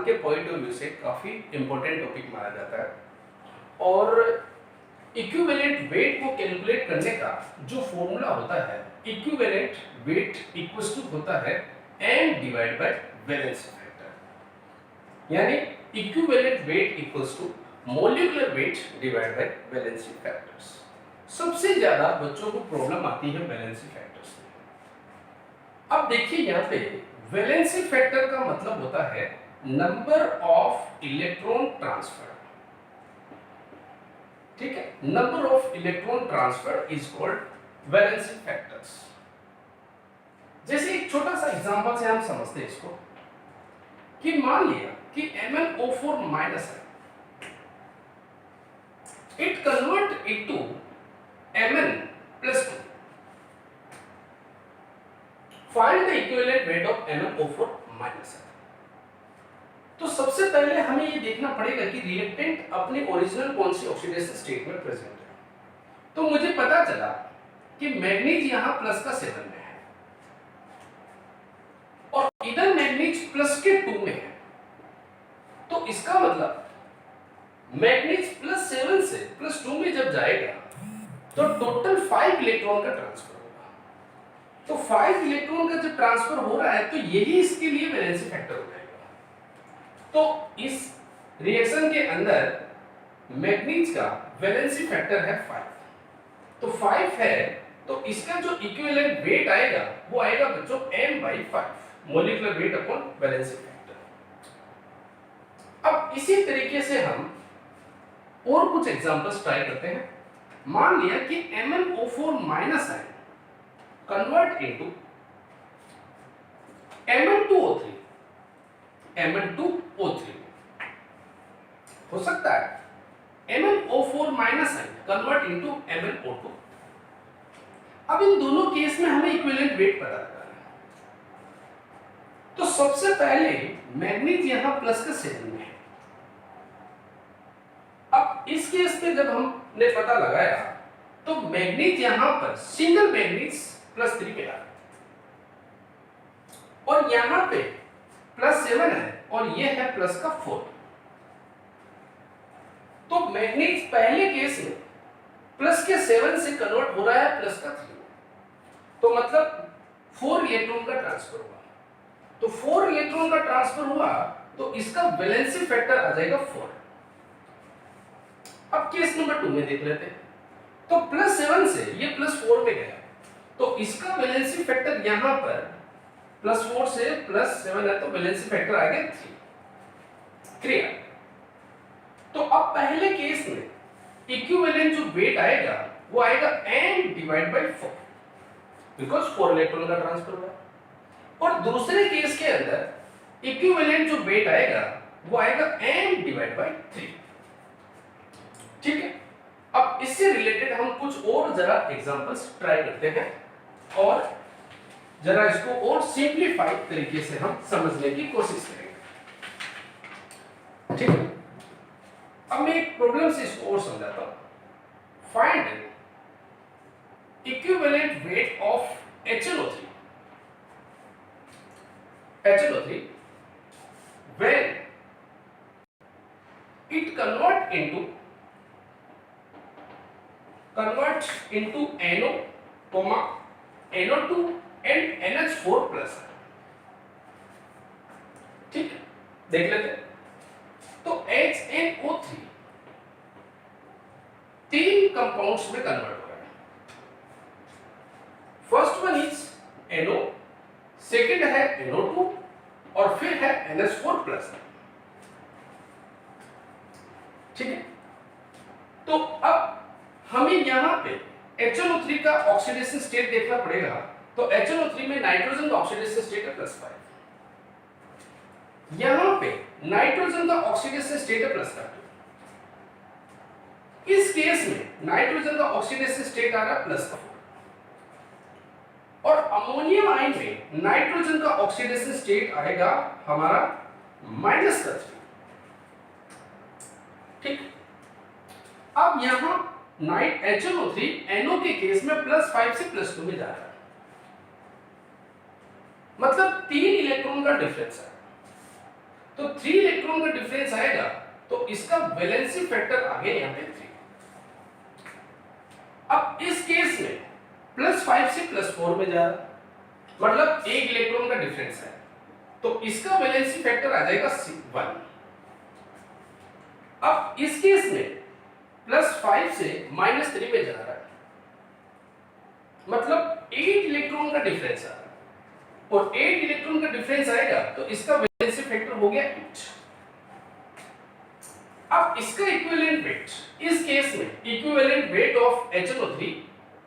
के point of view से काफी इंपॉर्टेंट टॉपिक माना जाता है और इक्विवेलेंट वेट को कैलकुलेट करने का जो फॉर्मूला होता है, इक्विवेलेंट वेट इक्वल्स टू होता है m divide by valency factor, यानी equivalent weight equals to molecular weight divide by valency factors. सबसे ज्यादा बच्चों को प्रॉब्लम आती है वैलेंसी फैक्टर्स में। अब देखिए यहाँ पे वैलेंसी फैक्टर का मतलब होता है नंबर ऑफ इलेक्ट्रॉन ट्रांसफर, ठीक है, number of electron transfer is called valency factors. जैसे एक छोटा सा एग्जांपल से हम समझते हैं इसको कि मान लिया कि MnO4 माइनस है, it convert into Mn plus 2. Find the equivalent weight of MnO4 minus है। तो सबसे पहले हमें ये देखना पड़ेगा कि रिएक्टेंट अपने ओरिजिनल कौन सी ऑक्सीडेशन स्टेट में प्रेजेंट है। तो मुझे पता चला कि मैग्नीज यहां प्लस का 7 में है और इधर मैग्नीज प्लस के 2 में है। तो इसका मतलब मैग्नीज प्लस 7 से प्लस 2 में जब जाएगा तो टोटल 5 इलेक्ट्रॉन का ट्रांसफर होगा। तो 5 इलेक्ट्रॉन का जब ट्रांसफर हो रहा है तो यही इसके लिए वैलेंसी फैक्टर हो जाएगा। तो इस रिएक्शन के अंदर मैग्नीज का वैलेंसी फैक्टर है 5। तो 5 है तो इसका जो इक्विवेलेंट वेट आएगा वो आएगा बच्चों m/5, molecular weight upon valency factor. अब इसी तरीके से हम और कुछ एग्जांपल्स ट्राई करते हैं। मान लिया कि MnO4 minus ion convert into Mn2O3, Mn2O3 हो सकता है MnO4 minus ion convert into MnO2। अब इन दोनों केस में हमें इक्विवेलेंट वेट पता करना है। तो सबसे पहले मैग्नीज यहां प्लस का 7 में है। अब इस केस में जब हमने पता लगाया तो मैग्नीज यहां पर सिंगल मैग्नीज प्लस 3 मिला और यहां पे प्लस 7 है और ये है प्लस का 4। तो मैग्नीज पहले केस में प्लस के 7 से कन्वर्ट हो रहा है प्लस का 3, तो मतलब 4 इलेक्ट्रॉन का ट्रांसफर हुआ। तो 4 इलेक्ट्रॉन का ट्रांसफर हुआ तो इसका वैलेंसी फैक्टर आ जाएगा 4। अब केस नंबर 2 में देख लेते हैं। तो प्लस 7 से ये प्लस 4 में गया तो इसका वैलेंसी फैक्टर यहां पर प्लस 4 से प्लस 7 है तो वैलेंसी फैक्टर आ गया 3। क्लियर? तो अब पहले केस में इक्विवेलेंट जो वेट आएगा वो आएगा m divide bye 4 because 4 electron का ट्रांसफर हुआ। और दूसरे केस के अंदर इक्विवेलेंट जो वेट आएगा वो आएगा m डिवाइड बाय 3। ठीक है, अब इससे रिलेटेड हम कुछ और जरा एग्जांपल्स ट्राई करते हैं और जरा इसको और सिंपलीफाइड तरीके से हम समझने की कोशिश करेंगे। ठीक है, अब मैं एक प्रॉब्लम से इसको और समझाता हूं। Find equivalent weight of HNO3 when it convert into NO, NO2 and NH4 plus. ठीक है, देख लेते हैं। तो HNO3 तीन कंपाउंड्स में कन्वर्ट हो रहा है। First one is NO, second है NO2 और फिर है NH4 प्लस। ठीक है, तो अब हमें यहां पे HNO3 का ऑक्सीडेशन स्टेट देखना पड़ेगा। तो HNO3 में नाइट्रोजन का ऑक्सीडेशन स्टेट है +5, यहां पे नाइट्रोजन का ऑक्सीडेशन स्टेट है +2। इस केस में नाइट्रोजन का ऑक्सीडेशन स्टेट आ रहा है +4 और अमोनियम आयन में नाइट्रोजन का ऑक्सीडेशन स्टेट आएगा हमारा -3। ठीक, अब यहां HNO3 NO के केस में +5 से +2 में जा रहा है, मतलब 3 इलेक्ट्रॉन का डिफरेंस है। तो 3 इलेक्ट्रॉन का डिफरेंस आएगा तो इसका वैलेंसी फैक्टर आ गया यहाँ पे 3। अब इस केस में +5 से +4 में जा रहा, मतलब 1 इलेक्ट्रॉन का डिफरेंस है, तो इसका वैलेंसी फैक्टर आ जाएगा 1। अब इस केस में +5 से -3 में जा रहा है, मतलब 8 इलेक्ट्रॉन का डिफरेंस आ रहा है, और 8 इलेक्ट्रॉन का डिफरेंस आएगा तो इसका वैलेंसी फैक्टर हो गया 8। अब इसका इक्विवेलेंट वेट, इस केस में equivalent weight of HNO3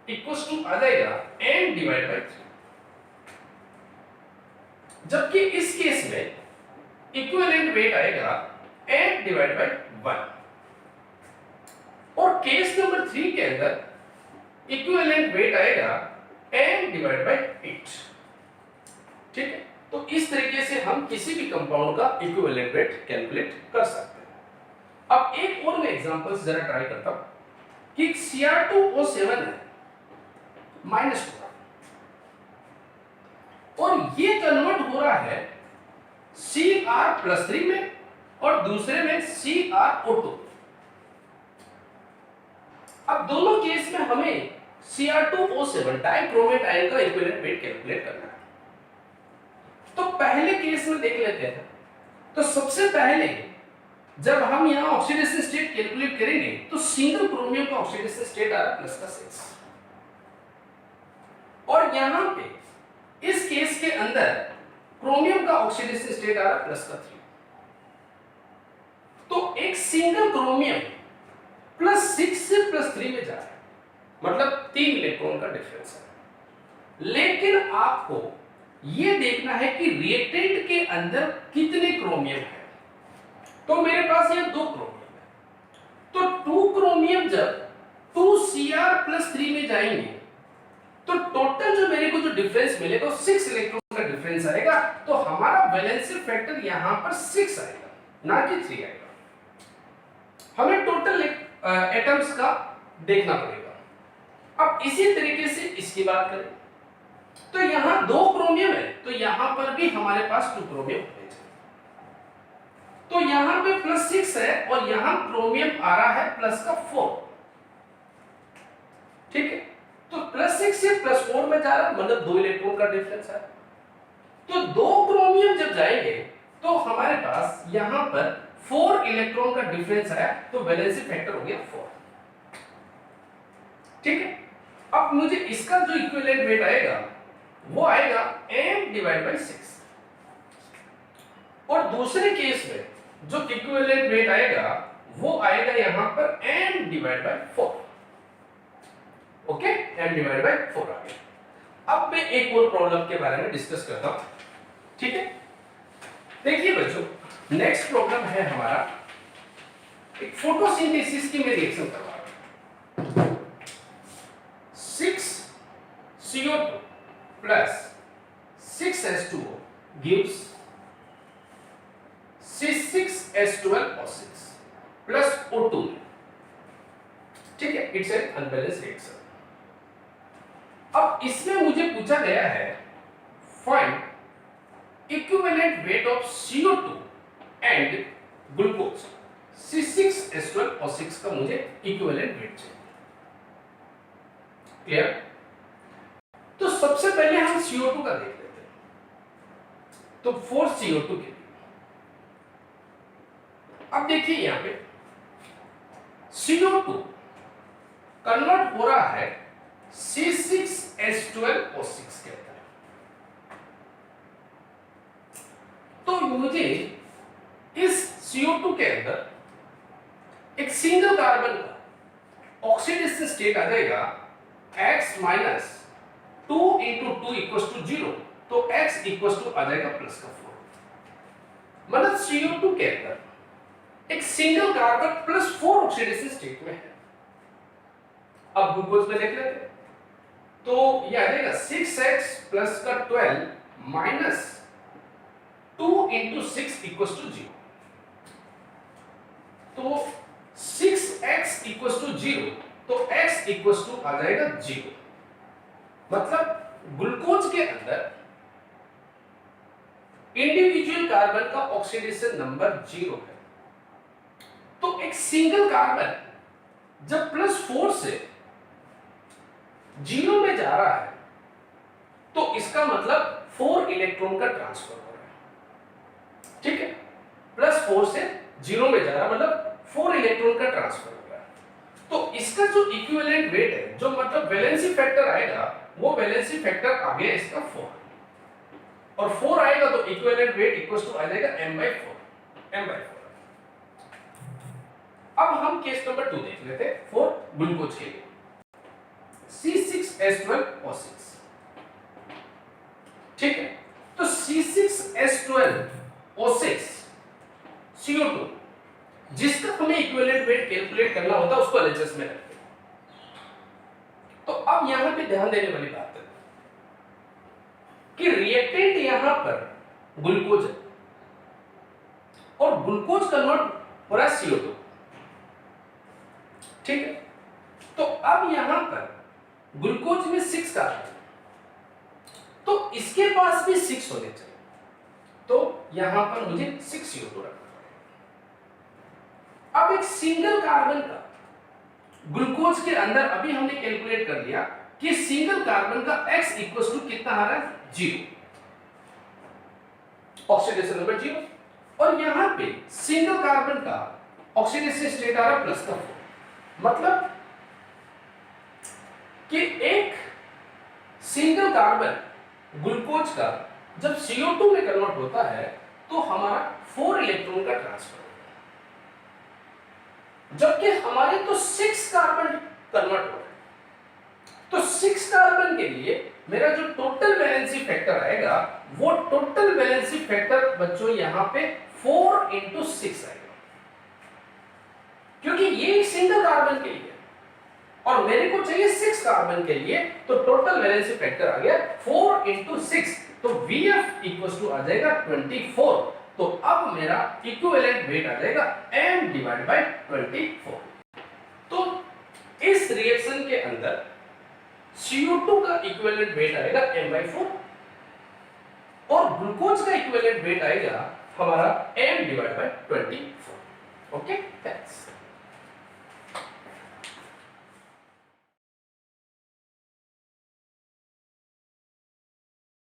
equals to आ जाएगा n डिवाइड बाय 3, जबकि इस केस में इक्विवेलेंट वेट आएगा n डिवाइड बाय 1, और केस नंबर 3 के अंदर इक्विवेलेंट वेट आएगा n डिवाइड बाय 8। ठीक है, तो इस तरीके से हम किसी भी कंपाउंड का इक्विवेलेंट वेट कैलकुलेट कर सकते हैं। अब एक और मैं एग्जांपल जरा ट्राई करता हूं कि Cr2O7 है -4, और ये कन्वर्ट हो रहा है Cr+3 में और दूसरे में CrO2। अब दोनों केस में हमें Cr2O7 डाइक्रोमेट आयन का इक्विवेलेंट वेट कैलकुलेट करना है। तो पहले केस में देख लेते हैं। तो सबसे पहले जब हम यहां ऑक्सीडेशन स्टेट कैलकुलेट करेंगे तो सिंगल क्रोमियम का ऑक्सीडेशन स्टेट आ रहा है +6, और यहां पे इस केस के अंदर क्रोमियम का ऑक्सीडेशन स्टेट आ रहा है +3। तो एक सिंगल क्रोमियम +6 से +3 में जा रहा है, मतलब 3 इलेक्ट्रॉन का डिफरेंस है। लेकिन आपको यह देखना है कि रिएक्टेंट के अंदर कितने क्रोमियम है। तो मेरे पास ये 2 क्रोमियम है, तो 2 क्रोमियम जब 2Cr+3 में जाएंगे तो टोटल जो मेरे को जो डिफरेंस मिलेगा 6 इलेक्ट्रॉन का डिफरेंस आएगा, तो हमारा वैलेंसी फैक्टर यहां पर 6 आएगा, ना कि 3 आएगा। हमें टोटल एटम्स का देखना पड़ेगा। अब इसी तरीके से इसकी बात करें तो यहां 2 क्रोमियम है, तो यहां पर भी हमारे पास 2 क्रोमियम होने चाहिए। तो यहां पे +6 है और यहां क्रोमियम आ रहा है +4। ठीक है, तो +6 से +4 में जा रहा है, मतलब 2 इलेक्ट्रॉन का डिफरेंस है। तो 2 क्रोमियम जब जाएंगे तो हमारे पास यहां पर 4 इलेक्ट्रॉन का डिफरेंस आया, तो वैलेंसी फैक्टर हो गया 4। ठीक है, अब मुझे इसका जो इक्विवेलेंट वेट आएगा वो आएगा m डिवाइड बाय 6, और दूसरे केस में जो इक्विवेलेंट वेट आएगा वो आएगा यहां पर n divide bye 4। Okay, n divide bye 4 आ गया। अब मैं एक और प्रॉब्लम के बारे में डिस्कस करता हूं। ठीक है, देखिए बच्चों, नेक्स्ट प्रॉब्लम है हमारा एक फोटोसिंथेसिस की मैं रिएक्शन करवा रहा हूं। 6CO2 plus 6H2O gives C6H12O6 plus O2। ठीक है, इट्स एन अनबैलेंस्ड रिएक्शन। अब इसमें मुझे पूछा गया है find equivalent weight of CO2 and glucose. C6H12O6 का मुझे इक्विवेलेंट वेट चाहिए। क्लियर? तो सबसे पहले हम CO2 का देख लेते हैं। तो 4CO2 के लिए अब देखिए यहां पे CO2 कन्वर्ट हो रहा है C6H12O6 के अंदर। तो मुझे इस CO2 के अंदर एक सिंगल कार्बन का ऑक्सीडेशन स्टेट आ जाएगा X minus 2 into 2 equals to 0, तो X इक्वल्स टू आ जाएगा +4। मतलब CO2 के अंदर एक सिंगल कार्बन +4 ऑक्सीडेशन स्टेट में है। अब ग्लूकोज में देख लेते हैं, तो ये आ जाएगा 6x प्लस का 12 माइनस 2 इंटू 6 इक्वल्स टू 0, तो 6x इक्वल्स टू 0, तो x इक्वल्स टू आ जाएगा 0। मतलब ग्लूकोज के अंदर इंडिविजुअल कार्बन का ऑक्सीडेशन नंबर 0 है। तो एक सिंगल कार्बन जब +4 से 0 में जा रहा है तो इसका मतलब 4 इलेक्ट्रॉन का ट्रांसफर हो रहा है, ठीक है। +4 से 0 में जा रहा है मतलब 4 इलेक्ट्रॉन का ट्रांसफर हो रहा है। तो इसका जो इक्विवेलेंट वेट है, जो मतलब वैलेंसी फैक्टर आएगा, वो वैलेंसी फैक्टर आ गया इसका 4, और 4 आएगा तो इक्विवेलेंट वेट इक्वल्स टू आ जाएगा m/4। अब हम केस नंबर 2 देख लेते हैं फॉर ग्लूकोज के लिए। C6H12O6, ठीक है। तो C6H12O6 CO2 जिसका हमें इक्विवेलेंट वेट कैलकुलेट करना होता है उसको LHS में रखते हैं। तो अब यहां पे ध्यान देने वाली बात है कि रिएक्टेंट यहां पर ग्लूकोज है और ग्लूकोज कन्वर्ट हो रहा है CO2, ठीक है। तो अब यहां पर ग्लूकोज में 6 कार्बन, तो इसके पास भी 6 होने चाहिए, तो यहां पर मुझे 6 CO2 रखना पड़ेगा। अब एक सिंगल कार्बन का ग्लूकोज के अंदर अभी हमने कैलकुलेट कर लिया कि सिंगल कार्बन का x इक्वल्स टू कितना आ रहा है 0, ऑक्सीडेशन नंबर 0, और यहां पे सिंगल कार्बन का ऑक्सीडेशन स्टेट आ रहा है +4। मतलब कि एक सिंगल कार्बन ग्लूकोज का जब CO2 में कन्वर्ट होता है तो हमारा 4 इलेक्ट्रॉन का ट्रांसफर होता है, जबकि हमारे तो 6 कार्बन कन्वर्ट हो रहे हैं। तो 6 कार्बन के लिए मेरा जो टोटल वैलेंसी फैक्टर आएगा वो टोटल वैलेंसी फैक्टर बच्चों यहां पे 4 × 6 आएगा, क्योंकि ये एक सिंगल कार्बन के लिए और मेरे को चाहिए 6 कार्बन के लिए, तो टोटल वैलेंसी फैक्टर आ गया 4 × 6, तो VF इक्वल्स टू आ जाएगा 24। तो अब मेरा इक्विवेलेंट वेट आ जाएगा m/24। तो इस रिएक्शन के अंदर CO2 का इक्विवेलेंट वेट आएगा m/4 और ग्लूकोज का इक्विवेलेंट वेट आएगा हमारा m/24। ओके।